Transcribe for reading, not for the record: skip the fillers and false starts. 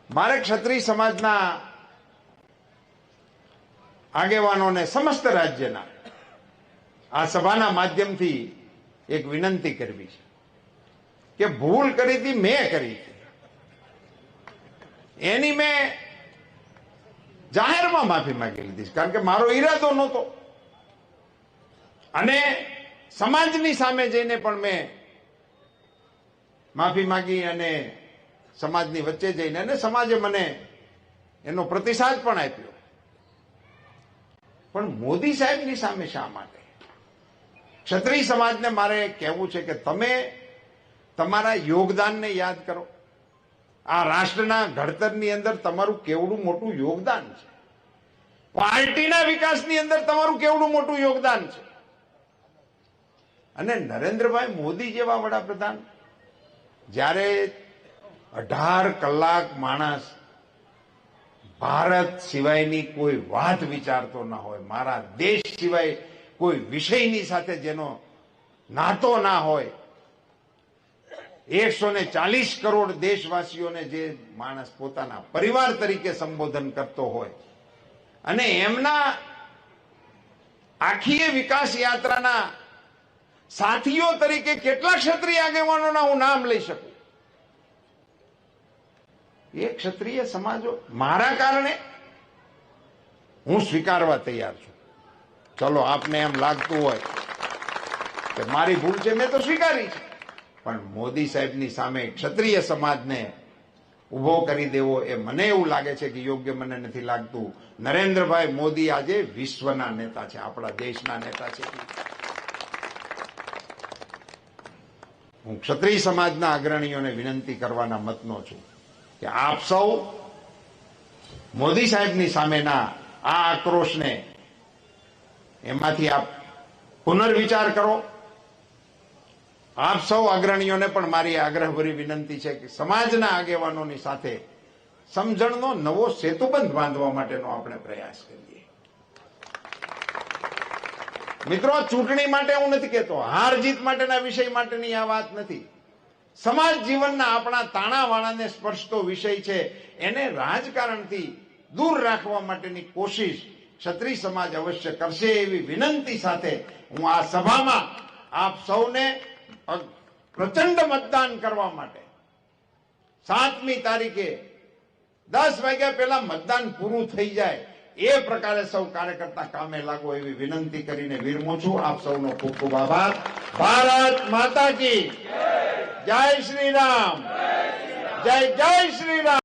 મારે ક્ષત્રિય સમાજના આગેવાનોને સમસ્ત રાજ્યના આ સભાના માધ્યમથી એક વિનંતી કરવી છે કે ભૂલ કરી હતી મેં કરી હતી, એની મેં જાહેરમાં માફી માંગી લીધી, કારણ કે મારો ઈરાદો નહોતો. અને સમાજની સામે જઈને પણ મેં માફી માંગી અને સમાજની વચ્ચે જઈને, અને સમાજે મને એનો પ્રતિસાદ પણ આપ્યો. પણ મોદી સાહેબની સામે શા માટે? ક્ષત્રિય સમાજને મારે કહેવું છે કે તમે તમારા યોગદાનને યાદ કરો. આ રાષ્ટ્રના ઘડતરની અંદર તમારું કેવડું મોટું યોગદાન છે. પાર્ટીના વિકાસની અંદર તમારું કેવડું મોટું યોગદાન છે. અને નરેન્દ્રભાઈ મોદી જેવા વડાપ્રધાન જ્યારે 18 કલાક માણસ ભારત સિવાયની કોઈ વાત વિચારતો ના હોય, મારા દેશ સિવાય કોઈ વિષયની સાથે જેનો નાતો ના હોય, 140 કરોડ દેશવાસીઓને જે માણસ પોતાના પરિવાર તરીકે સંબોધન કરતો હોય, અને એમના આખી વિકાસ યાત્રાના સાથીઓ તરીકે કેટલા ક્ષત્રિય આગેવાનોના હું નામ લઈ શકું. એ ક્ષત્રિય સમાજો મારા કારણે હું સ્વીકારવા તૈયાર છું. ચલો, આપને એમ લાગતું હોય કે મારી ભૂલ છે, મેં તો સ્વીકારી છે, પણ મોદી સાહેબની સામે ક્ષત્રિય સમાજને ઉભો કરી દેવો એ મને એવું લાગે છે કે યોગ્ય મને નથી લાગતું. નરેન્દ્રભાઈ મોદી આજે વિશ્વના નેતા છે, આપણા દેશના નેતા છે. હું ક્ષત્રિય સમાજના અગ્રણીઓને વિનંતી કરવાના મતનો છું કે આપ સૌ મોદી સાહેબની સામેના આ આક્રોશને એમાંથી આપ પુનર્વિચાર કરો. આપ સૌ અગ્રણીઓને પણ મારી આગ્રહભરી વિનંતી છે કે સમાજના આગેવાનોની સાથે સમજણનો નવો સેતુબંધ બાંધવા માટેનો આપણે પ્રયાસ કરીએ. મિત્રો, ચૂંટણી માટે હું નથી કહેતો, હાર જીત માટેના વિષય માટેની આ વાત નથી. સમાજ જીવનના આપણા તાણાવાણાને સ્પર્શતો વિષય છે, એને રાજકારણથી દૂર રાખવા માટેની કોશિશ ક્ષત્રિય સમાજ અવશ્ય કરશે એવી વિનંતી સાથે હું આ સભામાં આપ સૌને પ્રચંડ મતદાન કરવા માટે 7મી તારીખે 10 વાગ્યા પહેલા મતદાન પૂરું થઈ જાય એ પ્રકારે સૌ કાર્યકર્તા કામે લાગો એવી વિનંતી કરીને વિરમું છું. આપ સૌનો ખૂબ ખૂબ આભાર. ભારત માતા કી જય શ્રી રામ. જય જય શ્રી રામ.